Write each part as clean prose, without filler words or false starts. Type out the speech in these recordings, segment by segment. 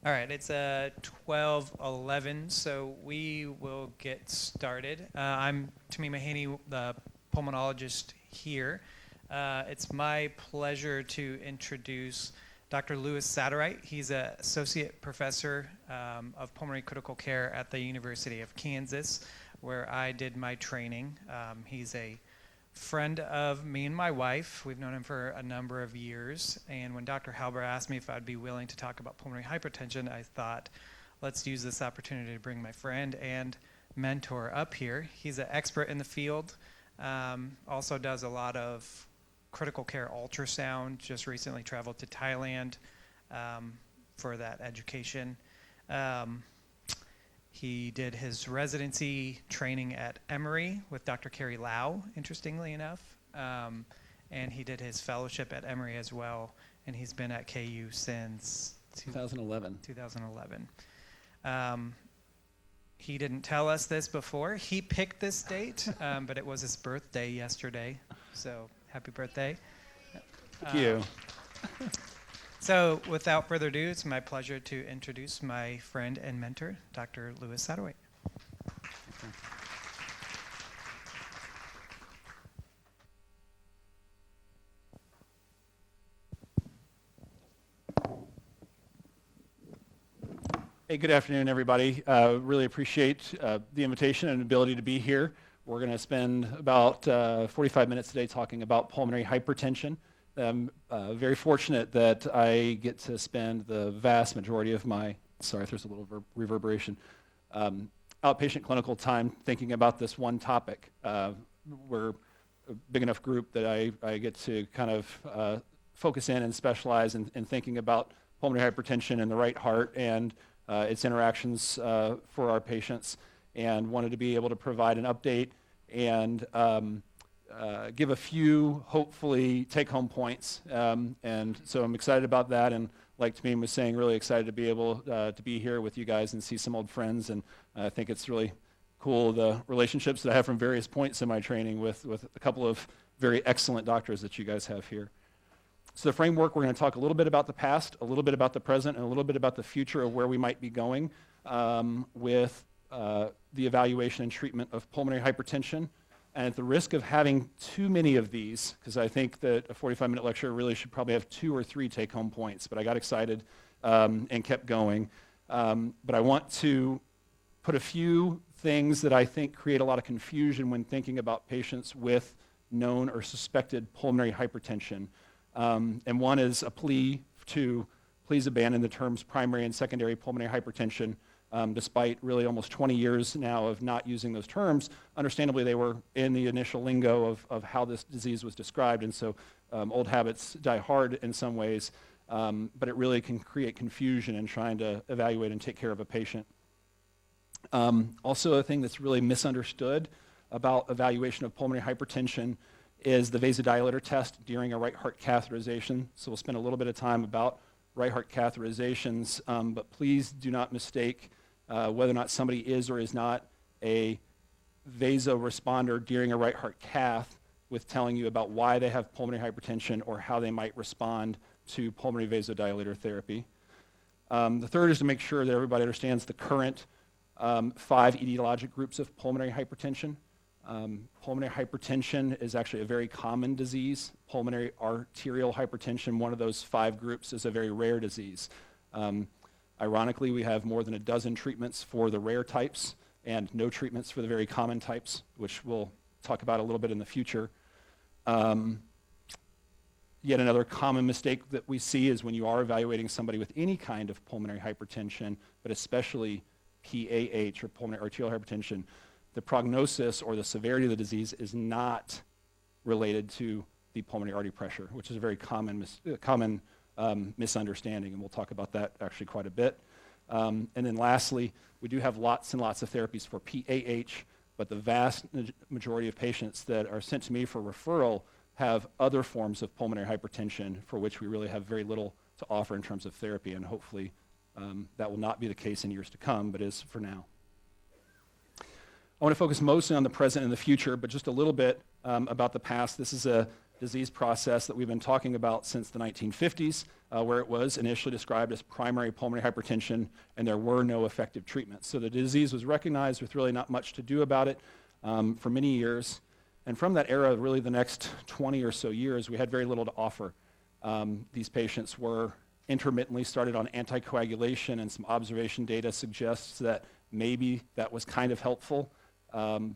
All right, it's 12:11, so we will get started. I'm Tamim Mahaney, the pulmonologist here. It's my pleasure to introduce Dr. Louis Satterwhite. He's an associate professor of pulmonary critical care at the University of Kansas, where I did my training. He's a friend of me and my wife. We've known him for a number of years, and when Dr. Halber asked me if I'd be willing to talk about pulmonary hypertension, I thought, let's use this opportunity to bring my friend and mentor up here. He's an expert in the field, also does a lot of critical care ultrasound, just recently traveled to Thailand for that education. He did his residency training at Emory with Dr. Carrie Lau, interestingly enough, and he did his fellowship at Emory as well, and he's been at KU since 2011. He didn't tell us this before. He picked this date, but it was his birthday yesterday, so happy birthday. Thank you. So without further ado, it's my pleasure to introduce my friend and mentor, Dr. Louis Satterwhite. Hey, good afternoon, everybody. Really appreciate the invitation and ability to be here. We're going to spend about 45 minutes today talking about pulmonary hypertension. I'm very fortunate that I get to spend the vast majority of my, sorry if there's a little reverberation, outpatient clinical time thinking about this one topic. We're a big enough group that I get to kind of focus in and specialize in thinking about pulmonary hypertension and the right heart and its interactions for our patients, and wanted to be able to provide an update and give a few, hopefully, take-home points. And so I'm excited about that, and like Tamim was saying, really excited to be able to be here with you guys and see some old friends. And I think it's really cool, the relationships that I have from various points in my training with a couple of very excellent doctors that you guys have here. So the framework, we're going to talk a little bit about the past, a little bit about the present, and a little bit about the future of where we might be going with the evaluation and treatment of pulmonary hypertension. And at the risk of having too many of these, because I think that a 45-minute lecture really should probably have 2 or 3 take-home points, but I got excited and kept going. But I want to put a few things that I think create a lot of confusion when thinking about patients with known or suspected pulmonary hypertension. And one is a plea to please abandon the terms primary and secondary pulmonary hypertension. Despite really almost 20 years now of not using those terms. Understandably, they were in the initial lingo of how this disease was described, and so old habits die hard in some ways, but it really can create confusion in trying to evaluate and take care of a patient. Also, a thing that's really misunderstood about evaluation of pulmonary hypertension is the vasodilator test during a right heart catheterization. So we'll spend a little bit of time about right heart catheterizations, but please do not mistake whether or not somebody is or is not a vasoresponder during a right heart cath with telling you about why they have pulmonary hypertension or how they might respond to pulmonary vasodilator therapy. The third is to make sure that everybody understands the current 5 etiologic groups of pulmonary hypertension. Pulmonary hypertension is actually a very common disease. Pulmonary arterial hypertension, one of those 5 groups, is a very rare disease. Ironically, we have more than a dozen treatments for the rare types and no treatments for the very common types, which we'll talk about a little bit in the future. Yet another common mistake that we see is when you are evaluating somebody with any kind of pulmonary hypertension, but especially PAH or pulmonary arterial hypertension, the prognosis or the severity of the disease is not related to the pulmonary artery pressure, which is a very common misunderstanding, and we'll talk about that actually quite a bit. And then lastly, we do have lots and lots of therapies for PAH, but the vast majority of patients that are sent to me for referral have other forms of pulmonary hypertension for which we really have very little to offer in terms of therapy, and hopefully that will not be the case in years to come, but is for now. I want to focus mostly on the present and the future, but just a little bit about the past. This is a disease process that we've been talking about since the 1950s, where it was initially described as primary pulmonary hypertension, and there were no effective treatments. So the disease was recognized with really not much to do about it for many years. And from that era, really the next 20 or so years, we had very little to offer. These patients were intermittently started on anticoagulation, and some observation data suggests that maybe that was kind of helpful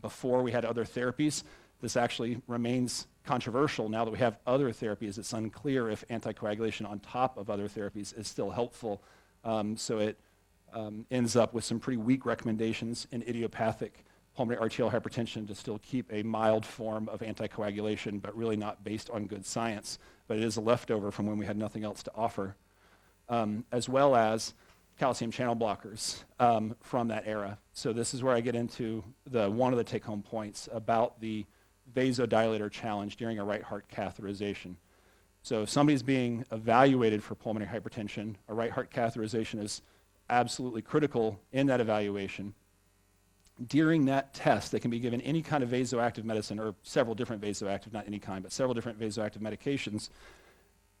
before we had other therapies. This actually remains controversial now that we have other therapies. It's unclear if anticoagulation on top of other therapies is still helpful. So it ends up with some pretty weak recommendations in idiopathic pulmonary arterial hypertension to still keep a mild form of anticoagulation, but really not based on good science. But it is a leftover from when we had nothing else to offer, as well as calcium channel blockers from that era. So this is where I get into one of the take-home points about the vasodilator challenge during a right heart catheterization. So if somebody's being evaluated for pulmonary hypertension, a right heart catheterization is absolutely critical in that evaluation. During that test, they can be given any kind of vasoactive medicine, or several different vasoactive, not any kind, but several different vasoactive medications,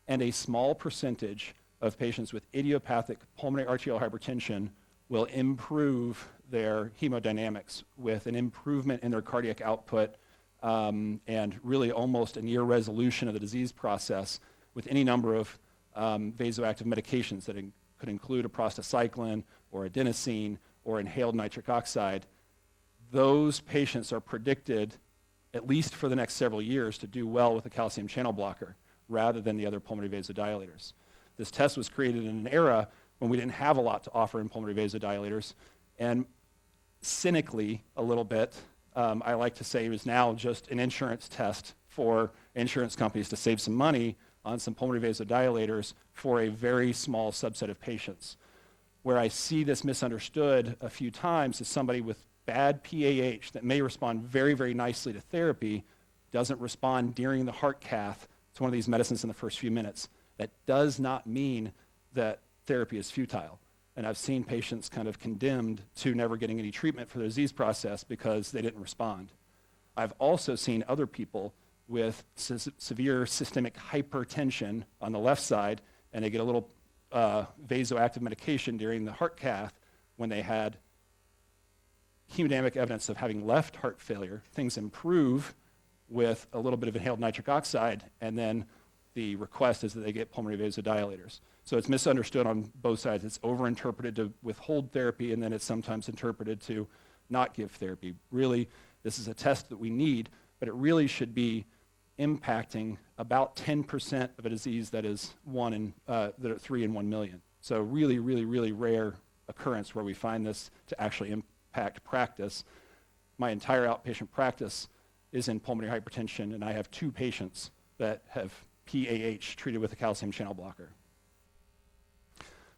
and a small percentage of patients with idiopathic pulmonary arterial hypertension will improve their hemodynamics with an improvement in their cardiac output and really almost a near resolution of the disease process with any number of vasoactive medications that could include a prostacyclin or adenosine or inhaled nitric oxide. Those patients are predicted, at least for the next several years, to do well with a calcium channel blocker rather than the other pulmonary vasodilators. This test was created in an era when we didn't have a lot to offer in pulmonary vasodilators, and cynically a little bit, I like to say it was now just an insurance test for insurance companies to save some money on some pulmonary vasodilators for a very small subset of patients. Where I see this misunderstood a few times is somebody with bad PAH that may respond very, very nicely to therapy, doesn't respond during the heart cath to one of these medicines in the first few minutes. That does not mean that therapy is futile. And I've seen patients kind of condemned to never getting any treatment for the disease process because they didn't respond. I've also seen other people with severe systemic hypertension on the left side, and they get a little vasoactive medication during the heart cath when they had hemodynamic evidence of having left heart failure. Things improve with a little bit of inhaled nitric oxide, and then the request is that they get pulmonary vasodilators. So it's misunderstood on both sides. It's overinterpreted to withhold therapy, and then it's sometimes interpreted to not give therapy. Really, this is a test that we need, but it really should be impacting about 10% of a disease that is 3 in 1 million. So really, really, really rare occurrence where we find this to actually impact practice. My entire outpatient practice is in pulmonary hypertension, and I have 2 patients that have PAH treated with a calcium channel blocker.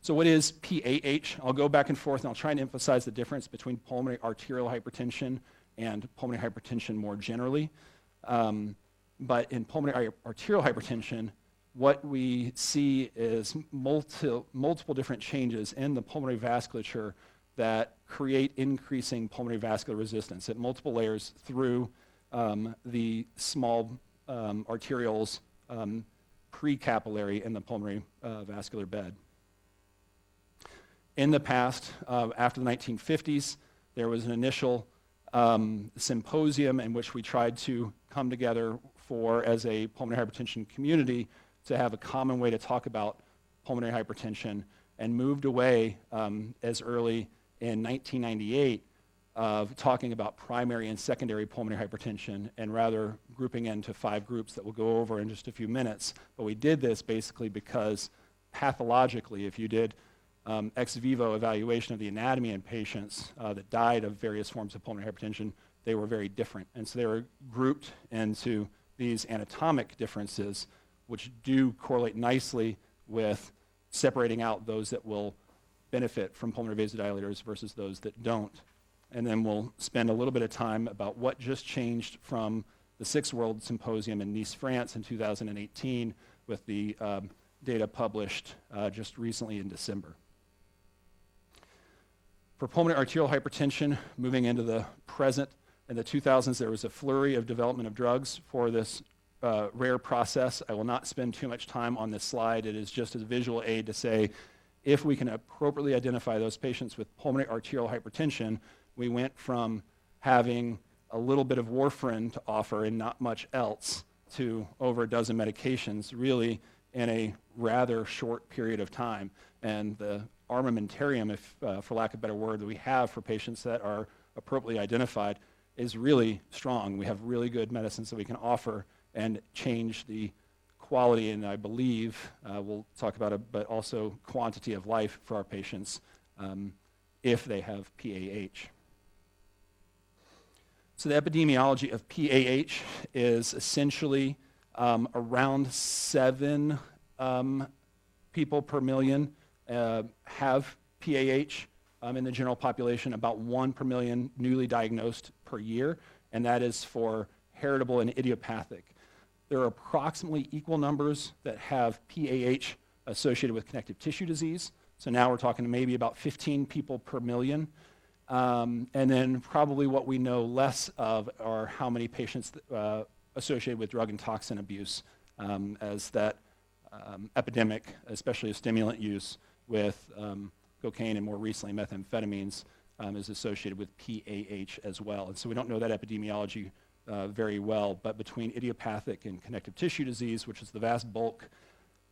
So what is PAH? I'll go back and forth, and I'll try and emphasize the difference between pulmonary arterial hypertension and pulmonary hypertension more generally. But in pulmonary arterial hypertension, what we see is multiple different changes in the pulmonary vasculature that create increasing pulmonary vascular resistance at multiple layers through the small arterioles pre-capillary in the pulmonary vascular bed. In the past, after the 1950s, there was an initial symposium in which we tried to come together as a pulmonary hypertension community to have a common way to talk about pulmonary hypertension, and moved away as early in 1998 of talking about primary and secondary pulmonary hypertension, and rather grouping into 5 groups that we'll go over in just a few minutes. But we did this basically because pathologically, if you did ex vivo evaluation of the anatomy in patients that died of various forms of pulmonary hypertension, they were very different. And so they were grouped into these anatomic differences, which do correlate nicely with separating out those that will benefit from pulmonary vasodilators versus those that don't. And then we'll spend a little bit of time about what just changed from the 6th World Symposium in Nice, France in 2018 with the data published just recently in December. For pulmonary arterial hypertension, moving into the present, in the 2000s there was a flurry of development of drugs for this rare process. I will not spend too much time on this slide. It is just a visual aid to say, if we can appropriately identify those patients with pulmonary arterial hypertension, we went from having a little bit of warfarin to offer and not much else to over a dozen medications, really in a rather short period of time. And the armamentarium, if for lack of a better word, that we have for patients that are appropriately identified is really strong. We have really good medicines that we can offer and change the quality, and I believe we'll talk about it, but also quantity of life for our patients if they have PAH. So the epidemiology of PAH is essentially around 7 people per million have PAH in the general population, about 1 per million newly diagnosed per year, and that is for heritable and idiopathic. There are approximately equal numbers that have PAH associated with connective tissue disease. So now we're talking maybe about 15 people per million. And then probably what we know less of are how many patients associated with drug and toxin abuse, as that epidemic, especially of stimulant use with cocaine and more recently methamphetamines, is associated with PAH as well. And so we don't know that epidemiology very well, but between idiopathic and connective tissue disease, which is the vast bulk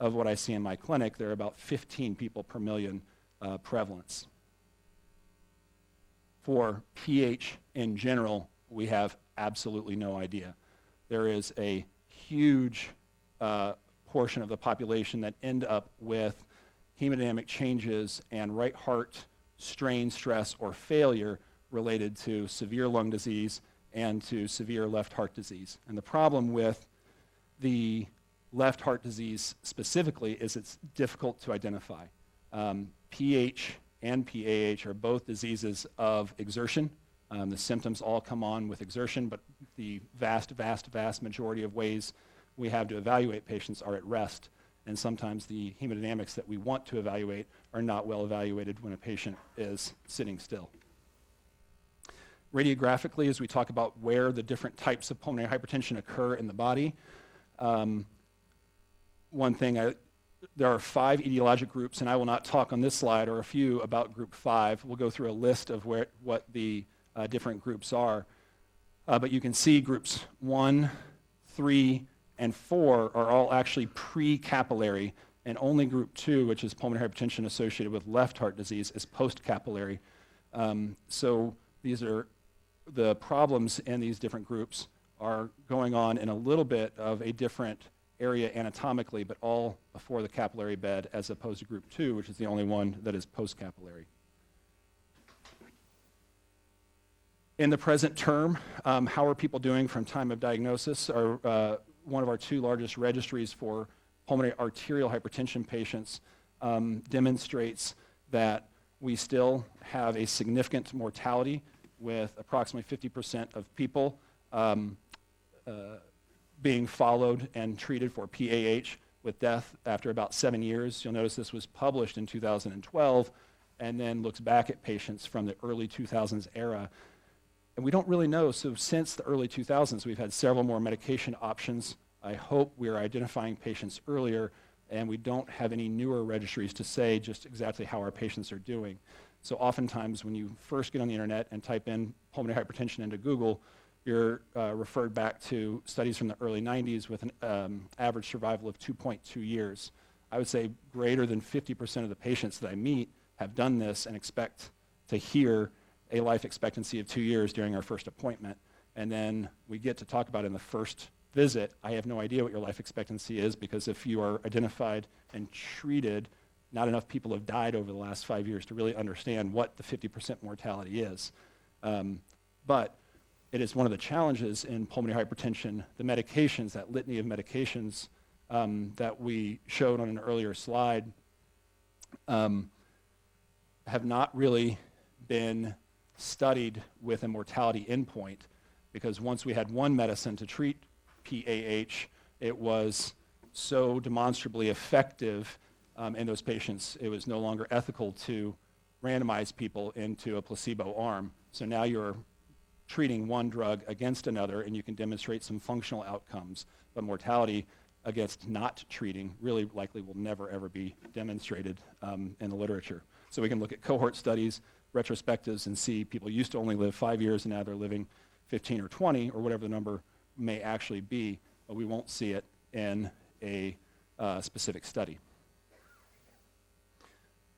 of what I see in my clinic, there are about 15 people per million prevalence. For PH in general, we have absolutely no idea. There is a huge portion of the population that end up with hemodynamic changes and right heart strain, stress, or failure related to severe lung disease and to severe left heart disease. And the problem with the left heart disease specifically is it's difficult to identify. PH and PAH are both diseases of exertion. The symptoms all come on with exertion, but the vast majority of ways we have to evaluate patients are at rest. And sometimes the hemodynamics that we want to evaluate are not well evaluated when a patient is sitting still. Radiographically, as we talk about where the different types of pulmonary hypertension occur in the body, there are 5 etiologic groups, and I will not talk on this slide or a few about group 5. We'll go through a list of what the different groups are. But you can see groups 1, 3, and 4 are all actually pre-capillary, and only group 2, which is pulmonary hypertension associated with left heart disease, is post-capillary. So these are the problems in these different groups are going on in a little bit of a different area anatomically, but all before the capillary bed, as opposed to group 2, which is the only one that is post-capillary. In the present term, how are people doing from time of diagnosis? One of our 2 largest registries for pulmonary arterial hypertension patients demonstrates that we still have a significant mortality, with approximately 50% of people being followed and treated for PAH with death after about 7 years. You'll notice this was published in 2012 and then looks back at patients from the early 2000s era. And we don't really know, so since the early 2000s, we've had several more medication options. I hope we are identifying patients earlier, and we don't have any newer registries to say just exactly how our patients are doing. So oftentimes when you first get on the internet and type in pulmonary hypertension into Google, you're referred back to studies from the early 90s with an average survival of 2.2 years. I would say greater than 50% of the patients that I meet have done this and expect to hear a life expectancy of 2 years during our first appointment. And then we get to talk about in the first visit, I have no idea what your life expectancy is, because if you are identified and treated, not enough people have died over the last 5 years to really understand what the 50% mortality is. But it is one of the challenges in pulmonary hypertension, the medications, that litany of medications that we showed on an earlier slide, have not really been studied with a mortality endpoint, because once we had one medicine to treat PAH, it was so demonstrably effective in those patients, it was no longer ethical to randomize people into a placebo arm. So now you're treating one drug against another, and you can demonstrate some functional outcomes, but mortality against not treating really likely will never ever be demonstrated in the literature. So we can look at cohort studies, retrospectives, and see people used to only live 5 years and now they're living 15 or 20 or whatever the number may actually be, but we won't see it in a specific study.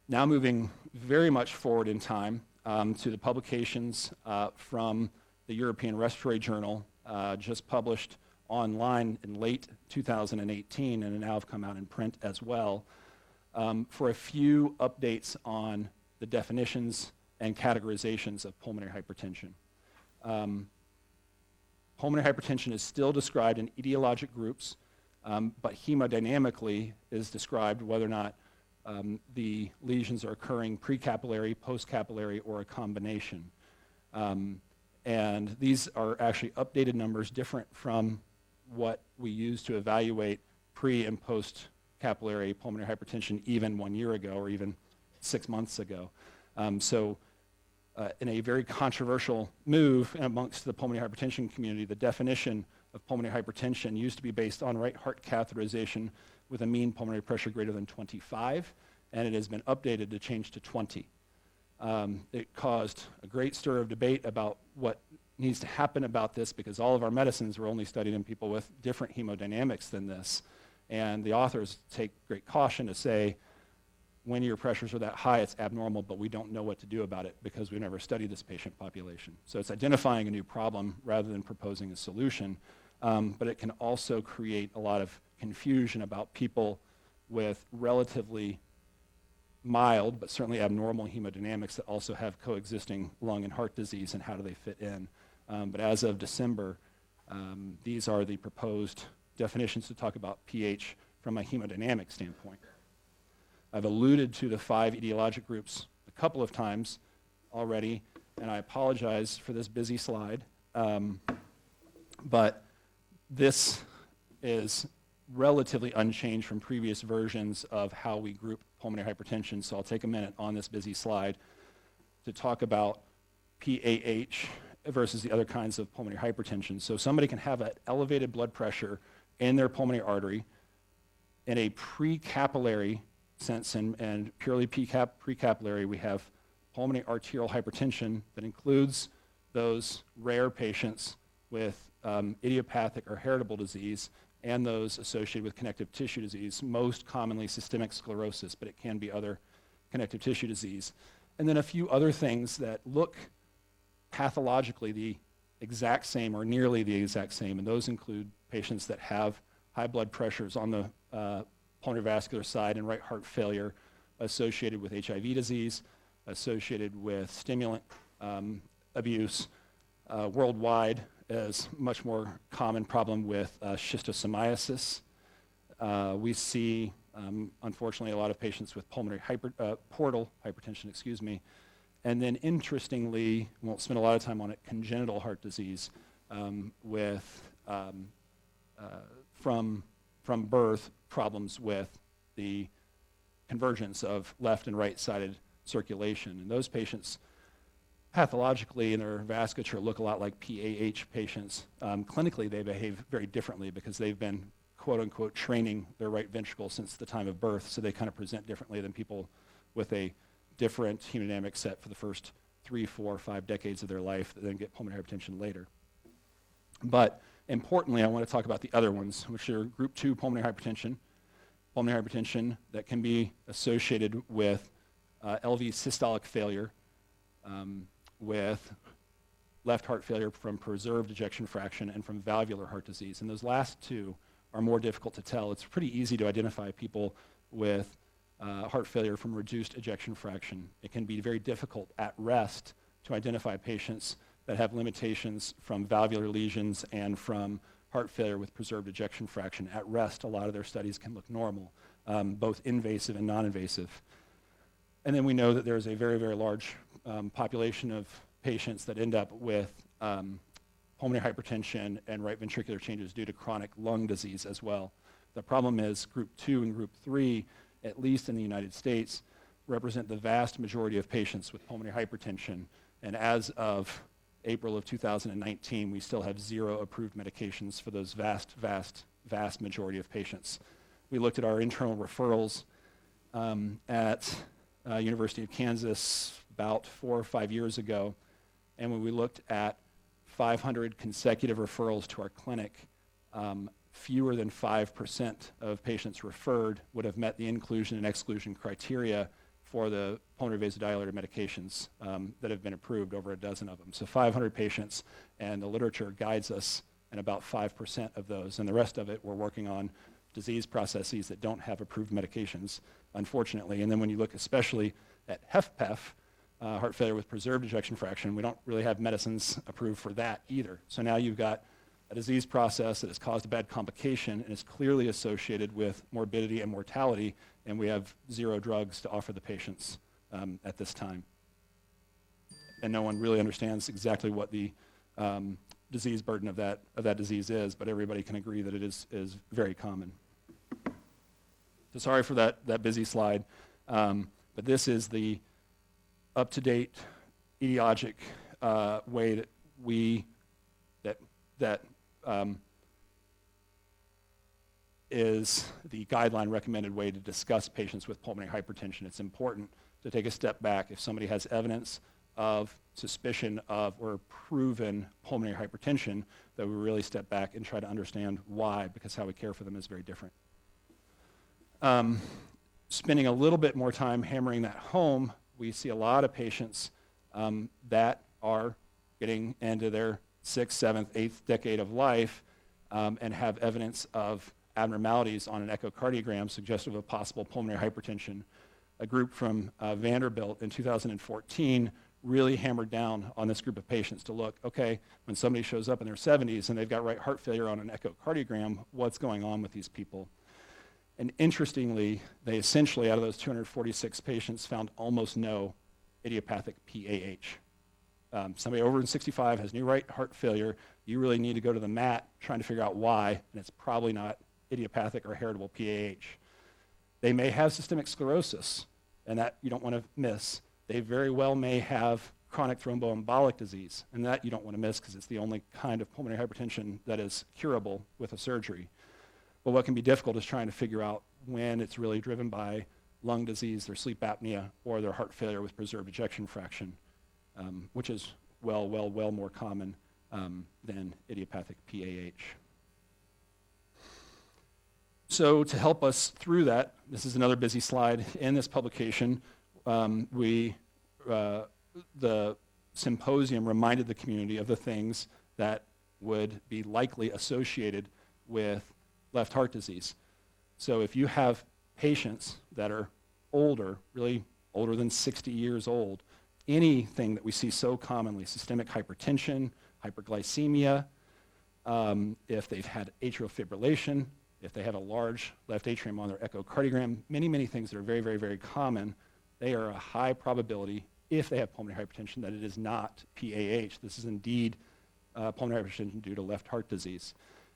Now moving very much forward in time to the publications from the European Respiratory Journal, just published online in late 2018 and now have come out in print as well, for a few updates on the definitions and categorizations of pulmonary hypertension. Pulmonary hypertension is still described in etiologic groups, but hemodynamically is described whether or not the lesions are occurring pre-capillary, post-capillary, or a combination. And these are actually updated numbers different from what we use to evaluate pre- and post-capillary pulmonary hypertension even 1 year ago or even 6 months ago. In a very controversial move amongst the pulmonary hypertension community, the definition of pulmonary hypertension used to be based on right heart catheterization with a mean pulmonary pressure greater than 25, and it has been updated to change to 20. It caused a great stir of debate about what needs to happen about this because all of our medicines were only studied in people with different hemodynamics than this. And the authors take great caution to say, when your pressures are that high, it's abnormal, but we don't know what to do about it because we've never studied this patient population. So it's identifying a new problem rather than proposing a solution, but it can also create a lot of confusion about people with relatively mild, but certainly abnormal hemodynamics that also have coexisting lung and heart disease, and how do they fit in. But as of December, these are the proposed definitions to talk about pH from a hemodynamic standpoint. I've alluded to the 5 etiologic groups a couple of times already, and I apologize for this busy slide, but this is relatively unchanged from previous versions of how we group pulmonary hypertension. So I'll take a minute on this busy slide to talk about PAH versus the other kinds of pulmonary hypertension. So somebody can have an elevated blood pressure in their pulmonary artery in a pre-capillary sense, and purely pre-capillary, we have pulmonary arterial hypertension that includes those rare patients with idiopathic or heritable disease and those associated with connective tissue disease, most commonly systemic sclerosis, but it can be other connective tissue disease. And then a few other things that look pathologically the exact same or nearly the exact same, and those include patients that have high blood pressures on the pulmonary vascular side and right heart failure associated with HIV disease, associated with stimulant abuse. Worldwide is much more common problem with schistosomiasis. We see, unfortunately, a lot of patients with pulmonary portal hypertension, and then interestingly, won't spend a lot of time on it, congenital heart disease from birth, problems with the convergence of left and right-sided circulation. And those patients pathologically in their vasculature look a lot like PAH patients. Clinically, they behave very differently because they've been, quote-unquote, training their right ventricle since the time of birth, so they kind of present differently than people with a different hemodynamic set for the first 3, 4, 5 decades of their life that then get pulmonary hypertension later. But importantly, I want to talk about the other ones, which are group 2 pulmonary hypertension that can be associated with LV systolic failure, with left heart failure from preserved ejection fraction, and from valvular heart disease. And those last 2 are more difficult to tell. It's pretty easy to identify people with heart failure from reduced ejection fraction. It can be very difficult at rest to identify patients that have limitations from valvular lesions and from heart failure with preserved ejection fraction. At rest, a lot of their studies can look normal, both invasive and non-invasive. And then we know that there's a very, very large population of patients that end up with pulmonary hypertension and right ventricular changes due to chronic lung disease as well. The problem is group 2 and group 3, at least in the United States, represent the vast majority of patients with pulmonary hypertension. And as of April of 2019, we still have 0 approved medications for those vast majority of patients. We looked at our internal referrals at University of Kansas about 4 or 5 years ago, and when we looked at 500 consecutive referrals to our clinic, fewer than 5% of patients referred would have met the inclusion and exclusion criteria for the pulmonary vasodilator medications that have been approved, over a dozen of them. So 500 patients, and the literature guides us in about 5% of those, and the rest of it we're working on disease processes that don't have approved medications, unfortunately. And then when you look especially at HFpEF, heart failure with preserved ejection fraction, we don't really have medicines approved for that either. So now you've got a disease process that has caused a bad complication and is clearly associated with morbidity and mortality, and we have 0 drugs to offer the patients at this time. And no one really understands exactly what the disease burden of that disease is, but everybody can agree that it is very common. So sorry for that busy slide, but this is the up-to-date etiologic way that is the guideline recommended way to discuss patients with pulmonary hypertension. It's important to take a step back if somebody has evidence of suspicion of or proven pulmonary hypertension, that we really step back and try to understand why, because how we care for them is very different. Spending a little bit more time hammering that home, we see a lot of patients that are getting into their 6th, 7th, 8th decade of life and have evidence of abnormalities on an echocardiogram suggestive of possible pulmonary hypertension. A group from Vanderbilt in 2014 really hammered down on this group of patients to look, okay, when somebody shows up in their 70s and they've got right heart failure on an echocardiogram, what's going on with these people? And interestingly, they essentially, out of those 246 patients, found almost no idiopathic PAH. Somebody over 65 has new right heart failure, you really need to go to the mat trying to figure out why, and it's probably not idiopathic or heritable PAH. They may have systemic sclerosis, and that you don't want to miss. They very well may have chronic thromboembolic disease, and that you don't want to miss because it's the only kind of pulmonary hypertension that is curable with a surgery. But what can be difficult is trying to figure out when it's really driven by lung disease, their sleep apnea, or their heart failure with preserved ejection fraction, which is well more common than idiopathic PAH. So to help us through that, this is another busy slide. In this publication, the symposium reminded the community of the things that would be likely associated with left heart disease. So if you have patients that are older, really older than 60 years old, anything that we see so commonly, systemic hypertension, hyperglycemia, if they've had atrial fibrillation, if they have a large left atrium on their echocardiogram, many things that are very common, they are a high probability, if they have pulmonary hypertension, that it is not PAH. This is indeed pulmonary hypertension due to left heart disease.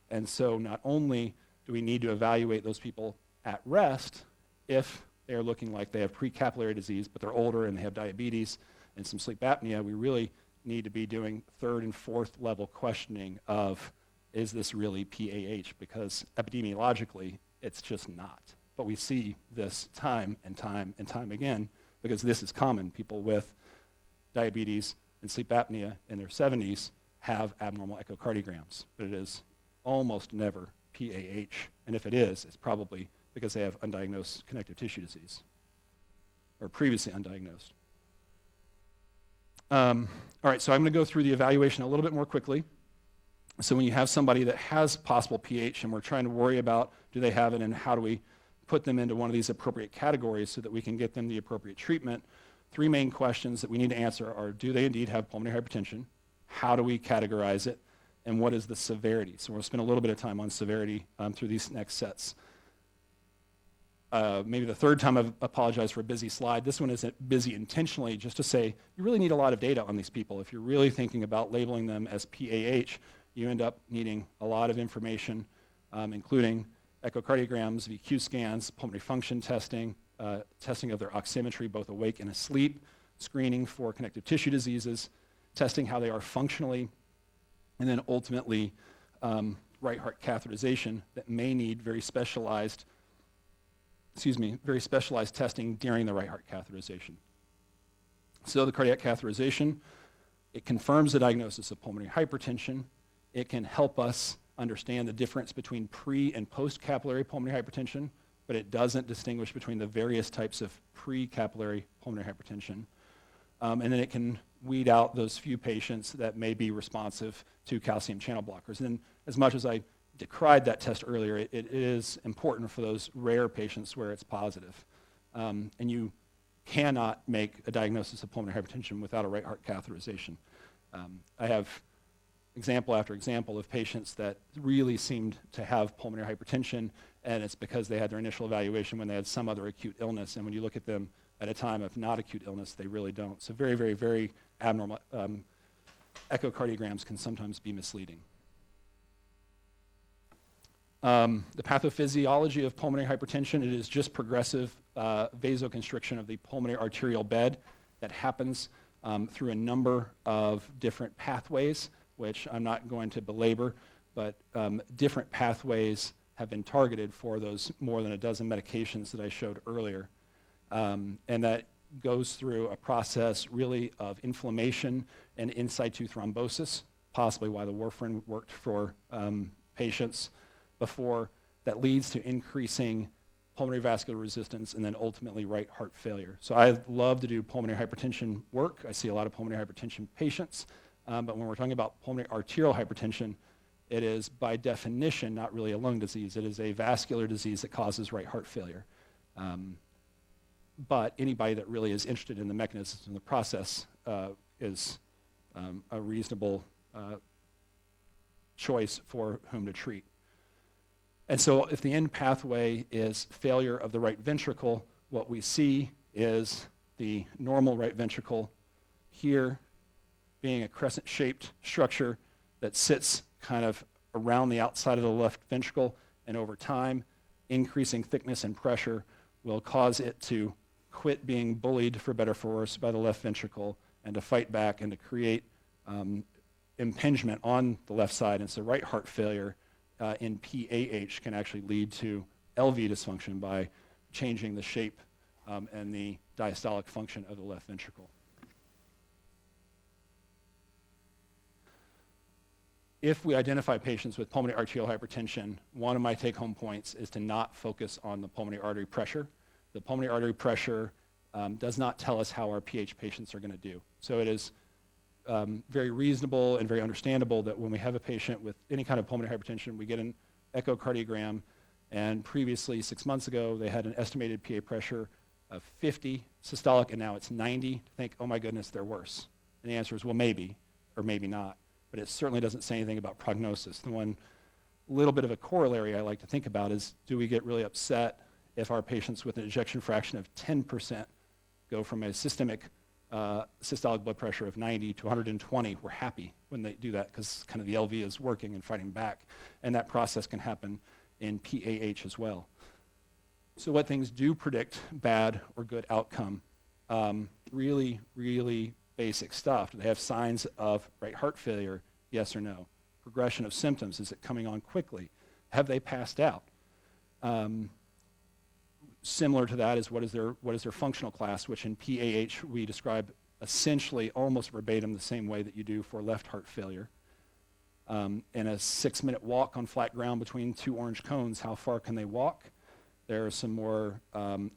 And so not only do we need to evaluate those people at rest if they are looking like they have pre-capillary disease, but they're older and they have diabetes and some sleep apnea, we really need to be doing 3rd and 4th level questioning of, is this really PAH? Because epidemiologically, it's just not. But we see this time and time again, because this is common. People with diabetes and sleep apnea in their 70s have abnormal echocardiograms, but it is almost never PAH. And if it is, it's probably because they have undiagnosed connective tissue disease, or previously undiagnosed. All right, so I'm going to go through the evaluation a little bit more quickly. So when you have somebody that has possible PH and we're trying to worry about do they have it and how do we put them into one of these appropriate categories so that we can get them the appropriate treatment, 3 main questions that we need to answer are, do they indeed have pulmonary hypertension? How do we categorize it? And what is the severity? So we'll spend a little bit of time on severity through these next sets. Maybe the 3rd time I've apologized for a busy slide. This one isn't busy intentionally, just to say you really need a lot of data on these people. If you're really thinking about labeling them as PAH, you end up needing a lot of information, including echocardiograms, VQ scans, pulmonary function testing, testing of their oximetry, both awake and asleep, screening for connective tissue diseases, testing how they are functionally, and then ultimately right heart catheterization that may need very specialized testing during the right heart catheterization. So the cardiac catheterization, it confirms the diagnosis of pulmonary hypertension. It can help us understand the difference between pre- and post-capillary pulmonary hypertension, but it doesn't distinguish between the various types of pre-capillary pulmonary hypertension. And then it can weed out those few patients that may be responsive to calcium channel blockers. And as much as I decried that test earlier, it is important for those rare patients where it's positive. And you cannot make a diagnosis of pulmonary hypertension without a right heart catheterization. I have example after example of patients that really seemed to have pulmonary hypertension, and it's because they had their initial evaluation when they had some other acute illness, and when you look at them at a time of not acute illness, they really don't. So very, very, very abnormal echocardiograms can sometimes be misleading. The pathophysiology of pulmonary hypertension, it is just progressive vasoconstriction of the pulmonary arterial bed that happens through a number of different pathways, which I'm not going to belabor, but different pathways have been targeted for those more than a dozen medications that I showed earlier. And that goes through a process really of inflammation and in situ thrombosis, possibly why the warfarin worked for patients before, that leads to increasing pulmonary vascular resistance and then ultimately right heart failure. So I love to do pulmonary hypertension work. I see a lot of pulmonary hypertension patients, but when we're talking about pulmonary arterial hypertension, it is by definition not really a lung disease. It is a vascular disease that causes right heart failure. But anybody that really is interested in the mechanisms and the process is a reasonable choice for whom to treat. And so if the end pathway is failure of the right ventricle, what we see is the normal right ventricle here being a crescent-shaped structure that sits kind of around the outside of the left ventricle, and over time, increasing thickness and pressure will cause it to quit being bullied, for better or for worse, by the left ventricle and to fight back and to create impingement on the left side. And so right heart failure in PAH can actually lead to LV dysfunction by changing the shape and the diastolic function of the left ventricle. If we identify patients with pulmonary arterial hypertension, one of my take-home points is to not focus on the pulmonary artery pressure. The pulmonary artery pressure does not tell us how our PH patients are going to do. So it is very reasonable and very understandable that when we have a patient with any kind of pulmonary hypertension, we get an echocardiogram, and previously 6 months ago they had an estimated PA pressure of 50 systolic, and now it's 90. Think, oh my goodness, they're worse. And the answer is, well, maybe, or maybe not. But it certainly doesn't say anything about prognosis. The one little bit of a corollary I like to think about is, do we get really upset if our patients with an ejection fraction of 10% go from a systemic systolic blood pressure of 90 to 120? We're happy when they do that because kind of the LV is working and fighting back. And that process can happen in PAH as well. So what things do predict bad or good outcome? Really, really basic stuff. Do they have signs of right heart failure? Yes or no? Progression of symptoms, is it coming on quickly? Have they passed out? Similar to that is what is their functional class, which in PAH we describe essentially almost verbatim the same way that you do for left heart failure. In a 6-minute walk on flat ground between two orange cones, how far can they walk? There are some more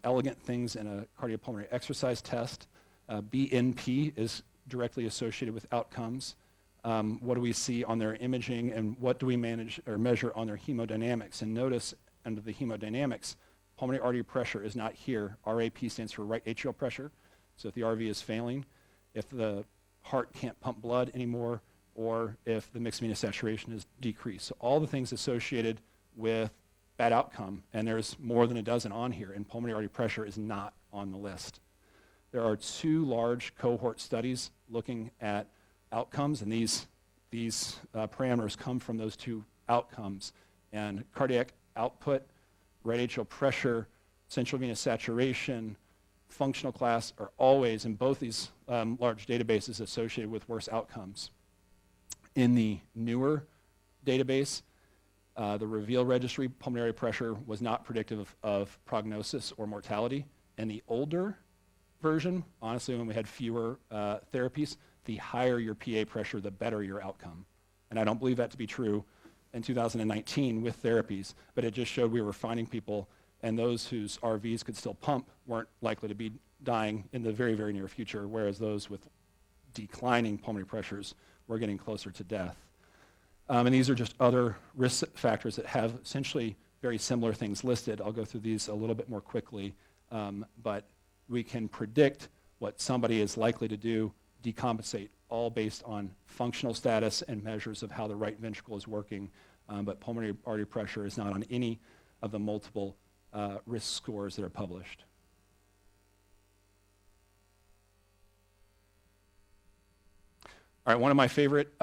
elegant things in a cardiopulmonary exercise test. BNP is directly associated with outcomes. What do we see on their imaging, and what do we manage or measure on their hemodynamics? And notice under the hemodynamics, pulmonary artery pressure is not here. RAP stands for right atrial pressure. So if the RV is failing, if the heart can't pump blood anymore, or if the mixed venous saturation is decreased. So all the things associated with bad outcome, and there's more than a dozen on here, and pulmonary artery pressure is not on the list. There are 2 large cohort studies looking at outcomes, and these parameters come from those 2 outcomes. And cardiac output, right atrial pressure, central venous saturation, functional class are always, in both these large databases, associated with worse outcomes. In the newer database, the REVEAL registry, pulmonary pressure was not predictive of prognosis or mortality. And the older version, honestly, when we had fewer therapies, the higher your PA pressure, the better your outcome. And I don't believe that to be true in 2019 with therapies, but it just showed we were finding people, and those whose RVs could still pump weren't likely to be dying in the very, very near future, whereas those with declining pulmonary pressures were getting closer to death. And these are just other risk factors that have essentially very similar things listed. I'll go through these a little bit more quickly, but we can predict what somebody is likely to do, decompensate, all based on functional status and measures of how the right ventricle is working, but pulmonary artery pressure is not on any of the multiple risk scores that are published. All right, one of my favorite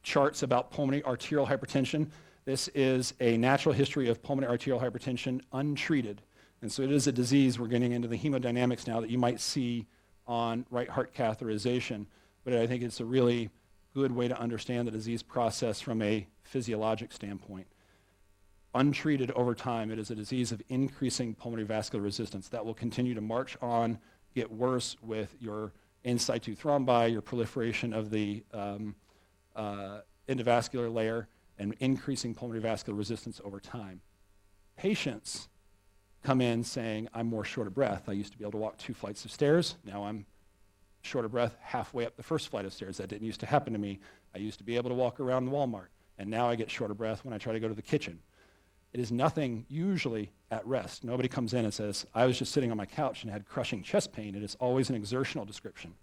charts about pulmonary arterial hypertension. This is a natural history of pulmonary arterial hypertension untreated. And so it is a disease. We're getting into the hemodynamics now that you might see on right heart catheterization. But I think it's a really good way to understand the disease process from a physiologic standpoint. Untreated over time, it is a disease of increasing pulmonary vascular resistance that will continue to march on, get worse with your in situ thrombi, your proliferation of the endovascular layer, and increasing pulmonary vascular resistance over time. Patients come in saying, I'm more short of breath. I used to be able to walk 2 flights of stairs. Now I'm short of breath halfway up the first flight of stairs. That didn't used to happen to me. I used to be able to walk around Walmart, and now I get short of breath when I try to go to the kitchen. It is nothing usually at rest. Nobody comes in and says, I was just sitting on my couch and had crushing chest pain. It is always an exertional description.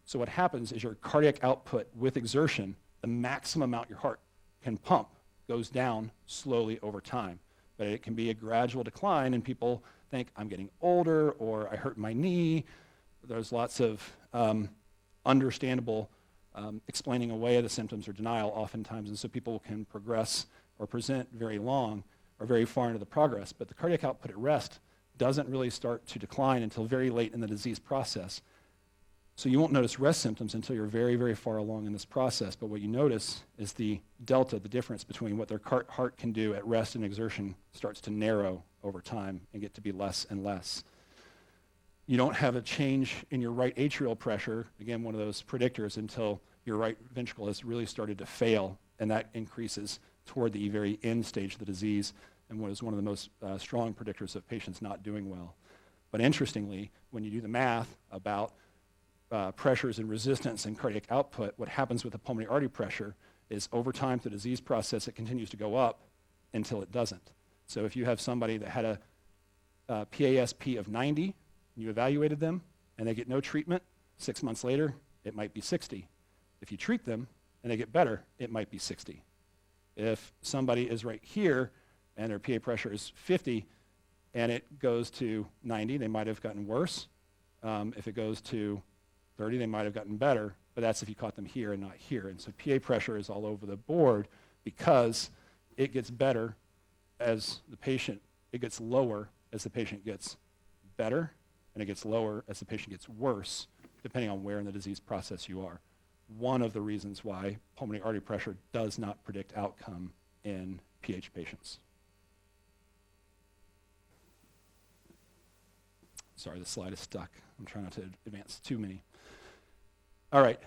So what happens is your cardiac output with exertion, the maximum amount your heart can pump, goes down slowly over time. But it can be a gradual decline, and people think, I'm getting older, or I hurt my knee. There's lots of understandable explaining away of the symptoms or denial oftentimes, and so people can progress or present very long or very far into the progress. But the cardiac output at rest doesn't really start to decline until very late in the disease process. So you won't notice rest symptoms until you're very, very far along in this process. But what you notice is the delta, the difference between what their heart can do at rest and exertion starts to narrow over time and get to be less and less. You don't have a change in your right atrial pressure, again, one of those predictors, until your right ventricle has really started to fail, and that increases toward the very end stage of the disease, and what is one of the most strong predictors of patients not doing well. But interestingly, when you do the math about pressures and resistance and cardiac output, what happens with the pulmonary artery pressure is over time through the disease process, it continues to go up until it doesn't. So if you have somebody that had a PASP of 90, and you evaluated them, and they get no treatment, 6 months later, it might be 60. If you treat them and they get better, it might be 60. If somebody is right here and their PA pressure is 50 and it goes to 90, they might have gotten worse. If it goes to 30, they might have gotten better, but that's if you caught them here and not here. And so PA pressure is all over the board because it gets better as the patient, it gets lower as the patient gets better, and it gets lower as the patient gets worse, depending on where in the disease process you are. One of the reasons why pulmonary artery pressure does not predict outcome in PH patients. Sorry, the slide is stuck. I'm trying not to advance too many. All right,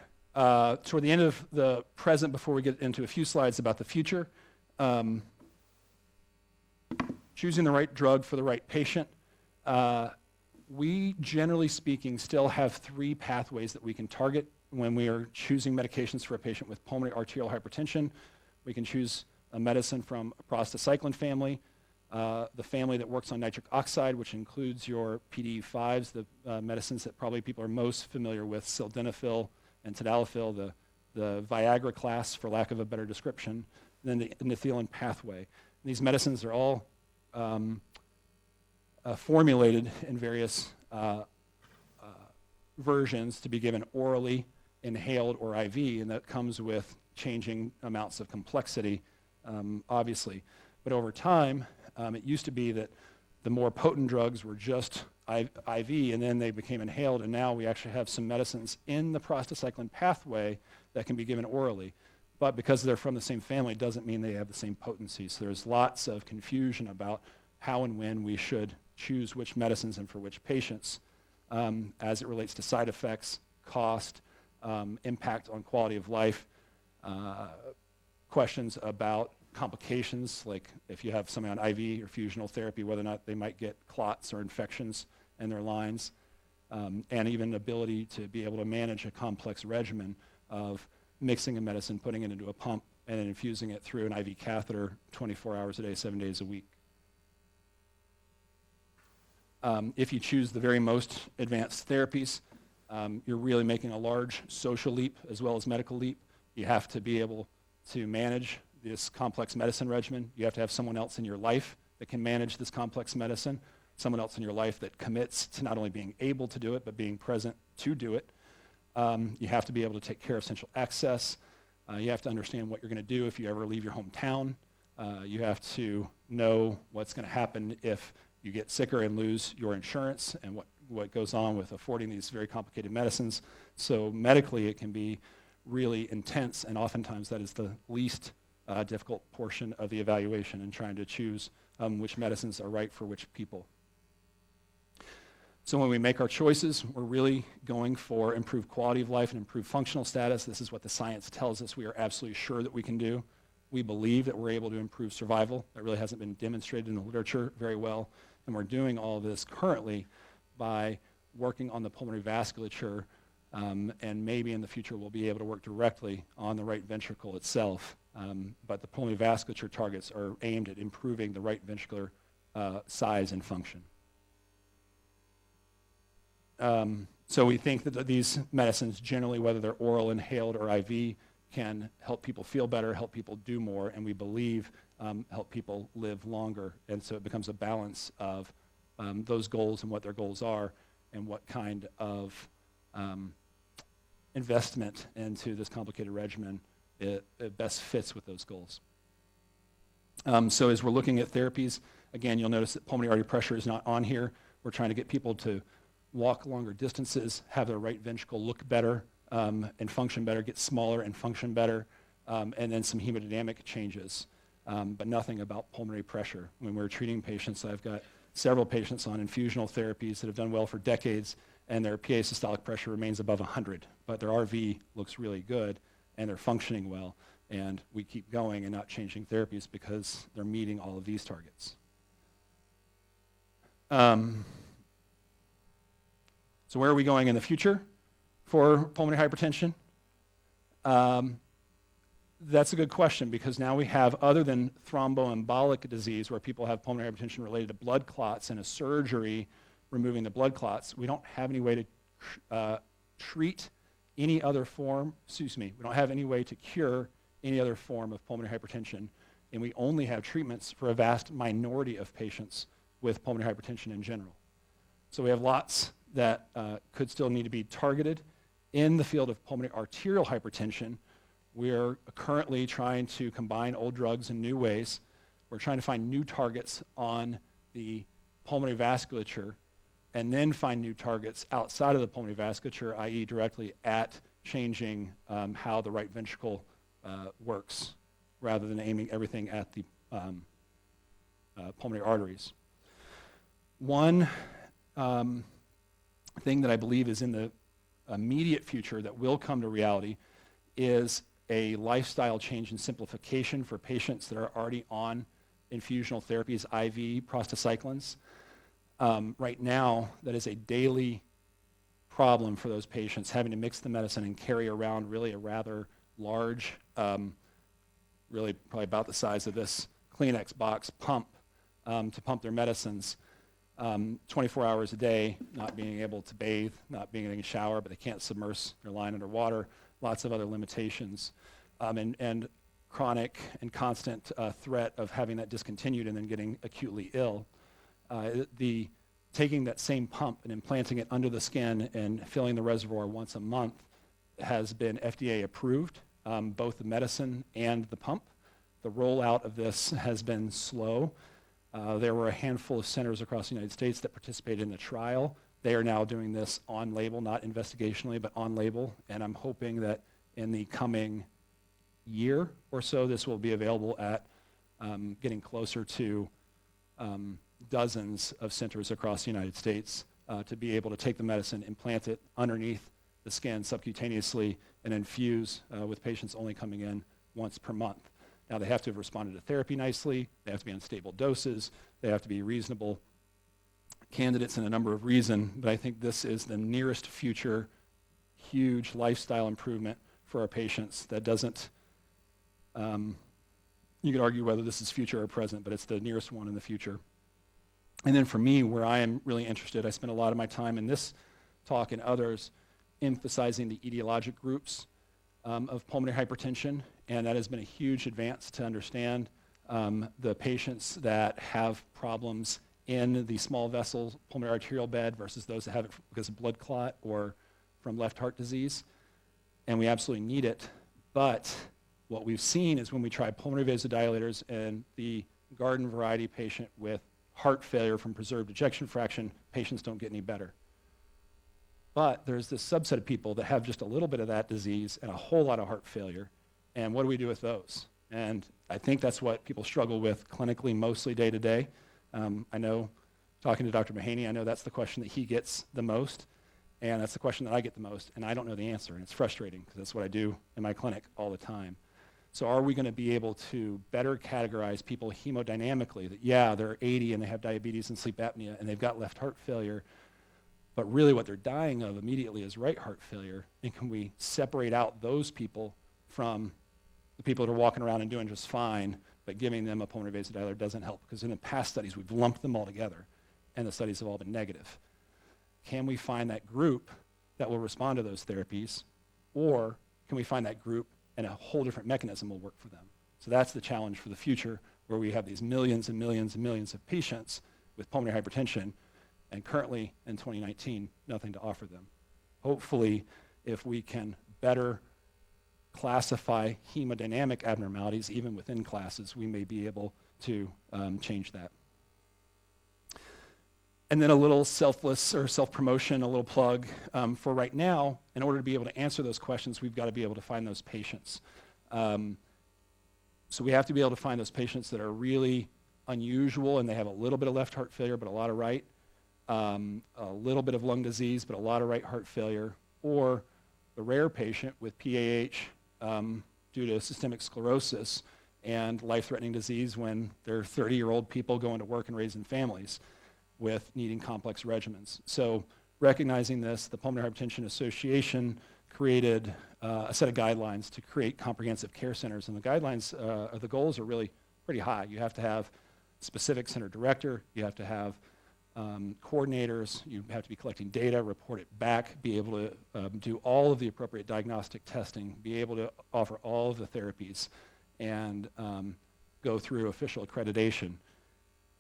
toward the end of the present, before we get into a few slides about the future, choosing the right drug for the right patient. We, generally speaking, still have 3 pathways that we can target when we are choosing medications for a patient with pulmonary arterial hypertension. We can choose a medicine from a prostacyclin family, the family that works on nitric oxide, which includes your PDE5s, the medicines that probably people are most familiar with, sildenafil and tadalafil, the Viagra class, for lack of a better description, and then the endothelin pathway. And these medicines are all formulated in various versions to be given orally, inhaled, or IV, and that comes with changing amounts of complexity, obviously. But over time, it used to be that The more potent drugs were just IV, and then they became inhaled, and now we actually have some medicines in the prostacyclin pathway that can be given orally. But because they're from the same family, doesn't mean they have the same potency. So there's lots of confusion about how and when we should choose which medicines and for which patients as it relates to side effects, cost, impact on quality of life, questions about complications, like if you have somebody on IV or fusional therapy, whether or not they might get clots or infections in their lines, and even ability to be able to manage a complex regimen of mixing a medicine, putting it into a pump, and then infusing it through an IV catheter 24 hours a day, 7 days a week. If you choose the very most advanced therapies, you're really making a large social leap as well as medical leap. You have to be able to manage this complex medicine regimen. You have to have someone else in your life that can manage this complex medicine, someone else in your life that commits to not only being able to do it, but being present to do it. You have to be able to take care of central access. You have to understand what you're going to do if you ever leave your hometown. You have to know what's going to happen if you get sicker and lose your insurance, and what goes on with affording these very complicated medicines. So medically, it can be really intense, and oftentimes that is the least difficult portion of the evaluation in trying to choose which medicines are right for which people. So when we make our choices, we're really going for improved quality of life and improved functional status. This is what the science tells us we are absolutely sure that we can do. We believe that we're able to improve survival. That really hasn't been demonstrated in the literature very well. And we're doing all of this currently by working on the pulmonary vasculature, and maybe in the future we'll be able to work directly on the right ventricle itself. But the pulmonary vasculature targets are aimed at improving the right ventricular size and function. So we think that these medicines, generally, whether they're oral, inhaled, or IV, can help people feel better, help people do more, and we believe help people live longer. And so it becomes a balance of those goals and what their goals are, and what kind of investment into this complicated regimen it best fits with those goals. So as we're looking at therapies, again, you'll notice that pulmonary artery pressure is not on here. We're trying to get people to walk longer distances, have their right ventricle look better and function better, get smaller and function better, and then some hemodynamic changes, but nothing about pulmonary pressure. When we're treating patients, I've got several patients on infusional therapies that have done well for decades, and their PA systolic pressure remains above 100, but their RV looks really good, and they're functioning well, and we keep going and not changing therapies because they're meeting all of these targets. So where are we going in the future for pulmonary hypertension? That's a good question, because now we have, other than thromboembolic disease, where people have pulmonary hypertension related to blood clots and a surgery removing the blood clots, we don't have any way to treat any other form, we don't have any way to cure any other form of pulmonary hypertension, and we only have treatments for a vast minority of patients with pulmonary hypertension in general. So we have lots that could still need to be targeted. In the field of pulmonary arterial hypertension, we're currently trying to combine old drugs in new ways. We're trying to find new targets on the pulmonary vasculature, and then find new targets outside of the pulmonary vasculature, i.e. directly at changing how the right ventricle works, rather than aiming everything at the pulmonary arteries. One thing that I believe is in the immediate future that will come to reality is a lifestyle change and simplification for patients that are already on infusional therapies, IV prostacyclins. Right now, that is a daily problem for those patients, having to mix the medicine and carry around really a rather large, really probably about the size of this Kleenex box pump to pump their medicines 24 hours a day, not being able to bathe, not being able to shower, but they can't submerge their line underwater, lots of other limitations, and chronic and constant threat of having that discontinued and then getting acutely ill. Taking that same pump and implanting it under the skin and filling the reservoir once a month has been FDA approved, both the medicine and the pump. The rollout of this has been slow. There were a handful of centers across the United States that participated in the trial. They are now doing this on label, not investigationally, but on label. And I'm hoping that in the coming year or so, this will be available at getting closer to dozens of centers across the United States to be able to take the medicine, implant it underneath the skin subcutaneously, and infuse with patients only coming in once per month. Now, they have to have responded to therapy nicely. They have to be on stable doses. They have to be reasonable candidates in a number of reasons, but I think this is the nearest future huge lifestyle improvement for our patients that doesn't, you could argue whether this is future or present, but it's the nearest one in the future. And then for me, where I am really interested, I spend a lot of my time in this talk and others emphasizing the etiologic groups of pulmonary hypertension, and that has been a huge advance to understand the patients that have problems in the small vessel pulmonary arterial bed versus those that have it because of blood clot or from left heart disease. And we absolutely need it. But what we've seen is when we try pulmonary vasodilators in the garden variety patient with heart failure from preserved ejection fraction, patients don't get any better. But there's this subset of people that have just a little bit of that disease and a whole lot of heart failure. And what do we do with those? And I think that's what people struggle with clinically, mostly day to day. I know, talking to Dr. Mahaney, I know that's the question that he gets the most, and that's the question that I get the most, and I don't know the answer, and it's frustrating because that's what I do in my clinic all the time. So are we going to be able to better categorize people hemodynamically that, yeah, they're 80 and they have diabetes and sleep apnea and they've got left heart failure, but really what they're dying of immediately is right heart failure, and can we separate out those people from the people that are walking around and doing just fine, but giving them a pulmonary vasodilator doesn't help, because in the past studies we've lumped them all together and the studies have all been negative. Can we find that group that will respond to those therapies, or can we find that group and a whole different mechanism will work for them? So that's the challenge for the future, where we have these millions and millions and millions of patients with pulmonary hypertension, and currently in 2019, nothing to offer them. Hopefully, if we can better classify hemodynamic abnormalities even within classes, we may be able to change that. And then a little selfless or self-promotion, a little plug. For right now, in order to be able to answer those questions, we've got to be able to find those patients. So we have to be able to find those patients that are really unusual and they have a little bit of left heart failure but a lot of right, a little bit of lung disease but a lot of right heart failure, or the rare patient with PAH due to systemic sclerosis and life-threatening disease when they're 30-year-old people going to work and raising families with needing complex regimens. So recognizing this, the Pulmonary Hypertension Association created a set of guidelines to create comprehensive care centers, and the guidelines, the goals are really pretty high. You have to have specific center director, you have to have coordinators, you have to be collecting data, report it back, be able to do all of the appropriate diagnostic testing, be able to offer all of the therapies, and go through official accreditation.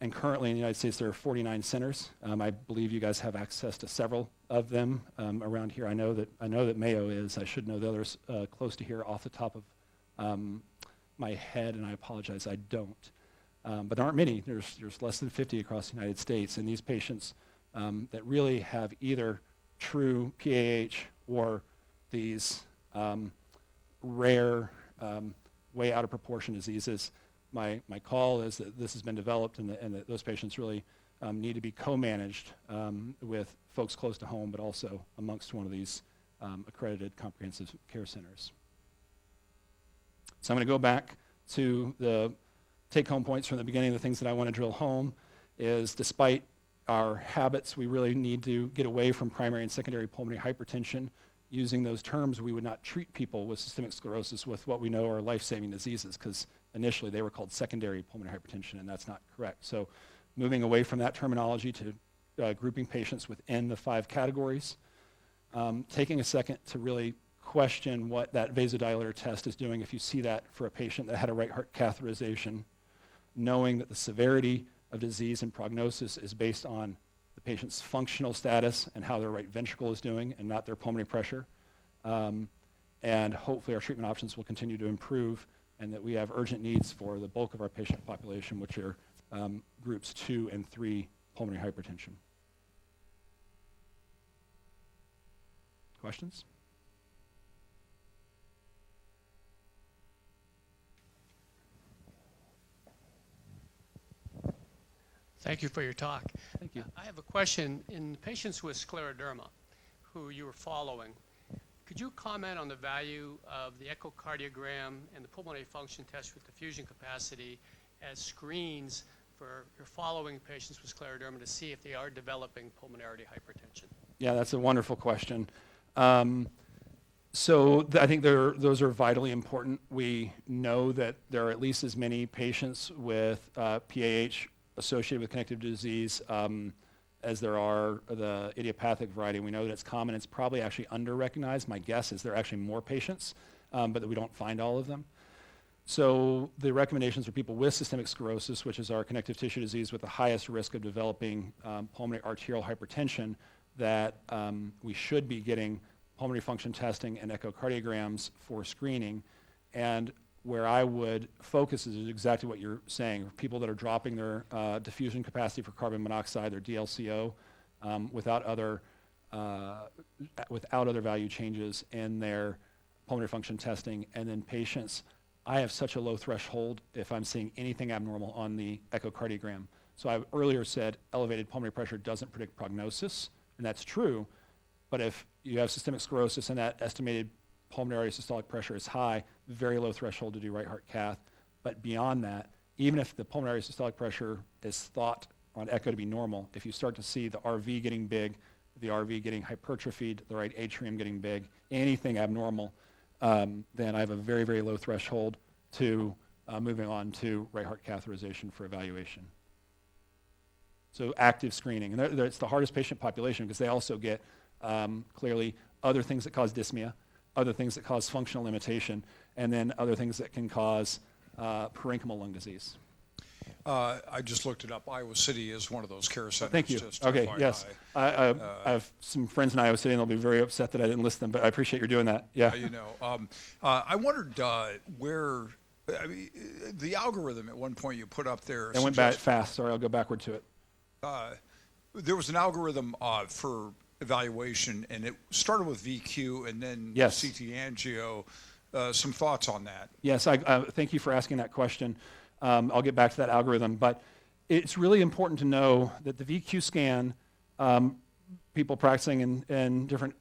And currently in the United States, there are 49 centers. I believe you guys have access to several of them around here. I know that Mayo is. I should know the others close to here off the top of my head, and I apologize, I don't. But there aren't many. There's less than 50 across the United States, and these patients that really have either true PAH or these rare, way out of proportion diseases. My call is that this has been developed and that those patients really need to be co-managed with folks close to home, but also amongst one of these accredited comprehensive care centers. So I'm going to go back to the take-home points from the beginning. The things that I want to drill home is, despite our habits, we really need to get away from primary and secondary pulmonary hypertension. Using those terms, we would not treat people with systemic sclerosis with what we know are life-saving diseases, because initially they were called secondary pulmonary hypertension, and that's not correct. So moving away from that terminology to grouping patients within the 5 categories, taking a second to really question what that vasodilator test is doing if you see that for a patient that had a right heart catheterization, knowing that the severity of disease and prognosis is based on the patient's functional status and how their right ventricle is doing and not their pulmonary pressure. And hopefully our treatment options will continue to improve, and that we have urgent needs for the bulk of our patient population, which are groups 2 and 3 pulmonary hypertension. Questions? Thank you for your talk. Thank you. I have a question. In patients with scleroderma who you were following, could you comment on the value of the echocardiogram and the pulmonary function test with diffusion capacity as screens for your following patients with scleroderma to see if they are developing pulmonary hypertension? Yeah, that's a wonderful question. I think those are vitally important. We know that there are at least as many patients with PAH associated with connective disease as there are the idiopathic variety. We know that it's common. It's probably actually under-recognized. My guess is there are actually more patients, but that we don't find all of them. So the recommendations for people with systemic sclerosis, which is our connective tissue disease with the highest risk of developing pulmonary arterial hypertension, that we should be getting pulmonary function testing and echocardiograms for screening. And where I would focus is exactly what you're saying. People that are dropping their diffusion capacity for carbon monoxide, their DLCO, without other value changes in their pulmonary function testing, and then patients. I have such a low threshold if I'm seeing anything abnormal on the echocardiogram. So I earlier said elevated pulmonary pressure doesn't predict prognosis, and that's true. But if you have systemic sclerosis and that estimated pulmonary systolic pressure is high, very low threshold to do right heart cath. But beyond that, even if the pulmonary systolic pressure is thought on echo to be normal, if you start to see the RV getting big, the RV getting hypertrophied, the right atrium getting big, anything abnormal, then I have a very, very low threshold to moving on to right heart catheterization for evaluation. So active screening. And it's the hardest patient population because they also get clearly other things that cause dyspnea, other things that cause functional limitation, and then other things that can cause parenchymal lung disease. I just looked it up. Iowa City is one of those care centers. Thank you. Just Okay, FYI. yes. I have some friends in Iowa City, and they'll be very upset that I didn't list them, but I appreciate you doing that. Yeah. I wondered where, the algorithm at one point you put up there. I went back fast. Sorry, I'll go backward to it. There was an algorithm for evaluation, and it started with VQ and then Yes. CT angio. Some thoughts on that? Yes, I thank you for asking that question. I'll get back to that algorithm, but it's really important to know that the VQ scan, people practicing in different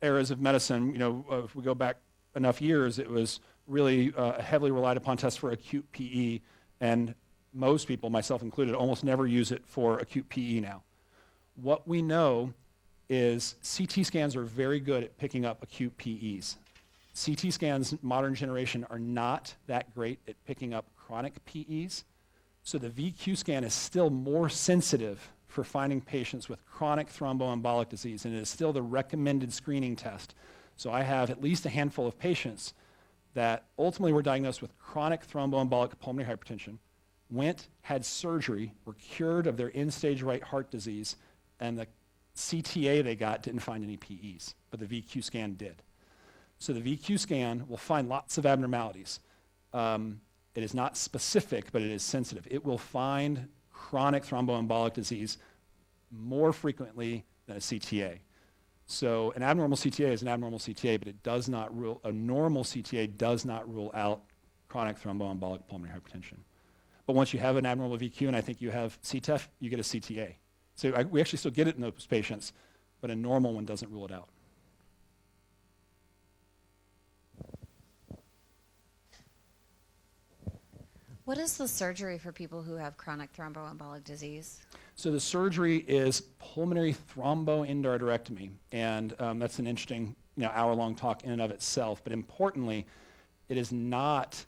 eras of medicine, if we go back enough years, it was really a heavily relied upon test for acute PE, and most people, myself included, almost never use it for acute PE now. What we know is CT scans are very good at picking up acute PEs. CT scans, modern generation, are not that great at picking up chronic PEs. So the VQ scan is still more sensitive for finding patients with chronic thromboembolic disease, and it is still the recommended screening test. So I have at least a handful of patients that ultimately were diagnosed with chronic thromboembolic pulmonary hypertension, had surgery, were cured of their end-stage right heart disease, and the CTA they got didn't find any PEs, but the VQ scan did. So the VQ scan will find lots of abnormalities. It is not specific, but it is sensitive. It will find chronic thromboembolic disease more frequently than a CTA. So an abnormal CTA is an abnormal CTA, but it does not rule, a normal CTA does not rule out chronic thromboembolic pulmonary hypertension. But once you have an abnormal VQ, and I think you have CTEPH, you get a CTA. So we actually still get it in those patients, but a normal one doesn't rule it out. What is the surgery for people who have chronic thromboembolic disease? So the surgery is pulmonary thromboendarterectomy, and that's an interesting, hour-long talk in and of itself. But importantly, it is not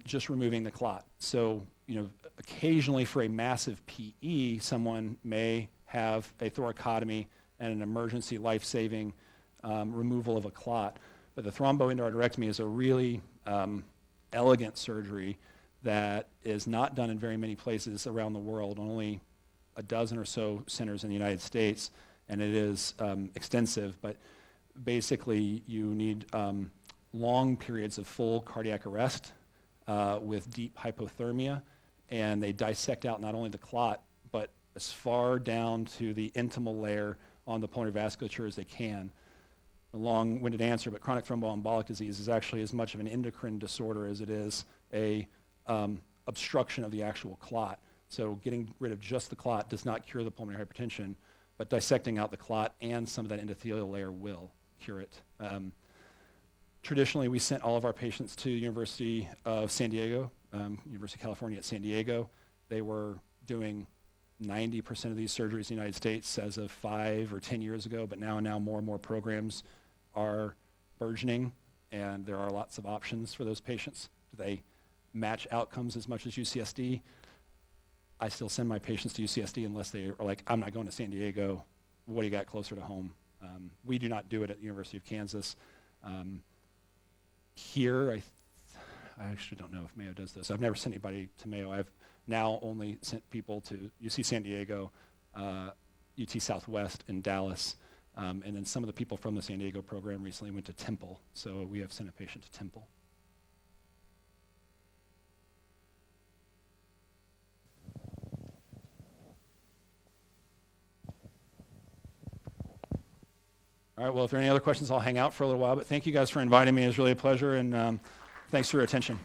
just removing the clot. So, occasionally for a massive PE, someone may have a thoracotomy and an emergency life-saving removal of a clot. But the thromboendarterectomy is a really elegant surgery that is not done in very many places around the world, only a dozen or so centers in the United States, and it is extensive, but basically you need long periods of full cardiac arrest with deep hypothermia and they dissect out not only the clot, but as far down to the intimal layer on the pulmonary vasculature as they can. A long-winded answer, but chronic thromboembolic disease is actually as much of an endocrine disorder as it is a obstruction of the actual clot. So getting rid of just the clot does not cure the pulmonary hypertension, but dissecting out the clot and some of that endothelial layer will cure it. Traditionally, we sent all of our patients to the University of San Diego, University of California at San Diego. They were doing 90% of these surgeries in the United States as of 5 or 10 years ago, but now more and more programs are burgeoning, and there are lots of options for those patients. Do they match outcomes as much as UCSD? I still send my patients to UCSD unless they are like, I'm not going to San Diego. What do you got closer to home? We do not do it at the University of Kansas. Here, I actually don't know if Mayo does this. I've never sent anybody to Mayo. I've now only sent people to UC San Diego, UT Southwest, and Dallas. And then some of the people from the San Diego program recently went to Temple. So we have sent a patient to Temple. All right, well, if there are any other questions, I'll hang out for a little while. But thank you guys for inviting me. It was really a pleasure, and thanks for your attention.